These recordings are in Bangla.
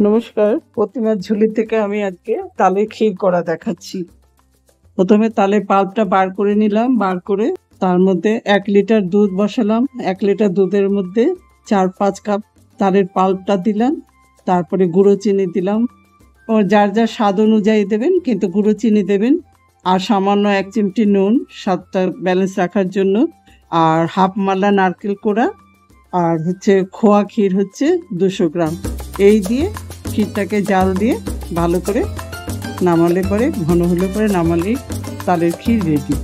নমস্কার, প্রতিমার ঝুলি থেকে আমি আজকে তালের ক্ষীর করা দেখাচ্ছি। প্রথমে তালের পাল্পটা বার করে নিলাম, বার করে তার মধ্যে 1 লিটার দুধ বসালাম। 1 লিটার দুধের মধ্যে 4-5 কাপ তালের পাল্পটা দিলাম, তারপরে গুঁড়ো চিনি দিলাম। ও যার যার স্বাদ অনুযায়ী দেবেন, কিন্তু গুঁড়ো চিনি দেবেন। আর সামান্য 1 চিমটি নুন, স্বাদটা ব্যালেন্স রাখার জন্য। আর হাফ মালা নারকেল কোড়া, আর খোয়া ক্ষীর 200 গ্রাম। এই দিয়ে ক্ষীরটাকে জাল দিয়ে ভালো করে নামালে পরে, ঘন হলে পরে নামালেই তালের ক্ষীর রেডি।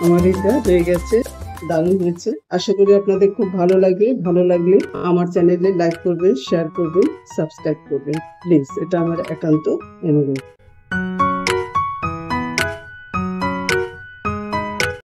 আমার এটা হয়ে গেছে, দারুণ হয়েছে। আশা করি আপনাদের খুব ভালো লাগবে। ভালো লাগলে আমার চ্যানেলে লাইক করবেন, শেয়ার করবেন, সাবস্ক্রাইব করবেন প্লিজ। এটা আমার একান্ত অনুরোধ।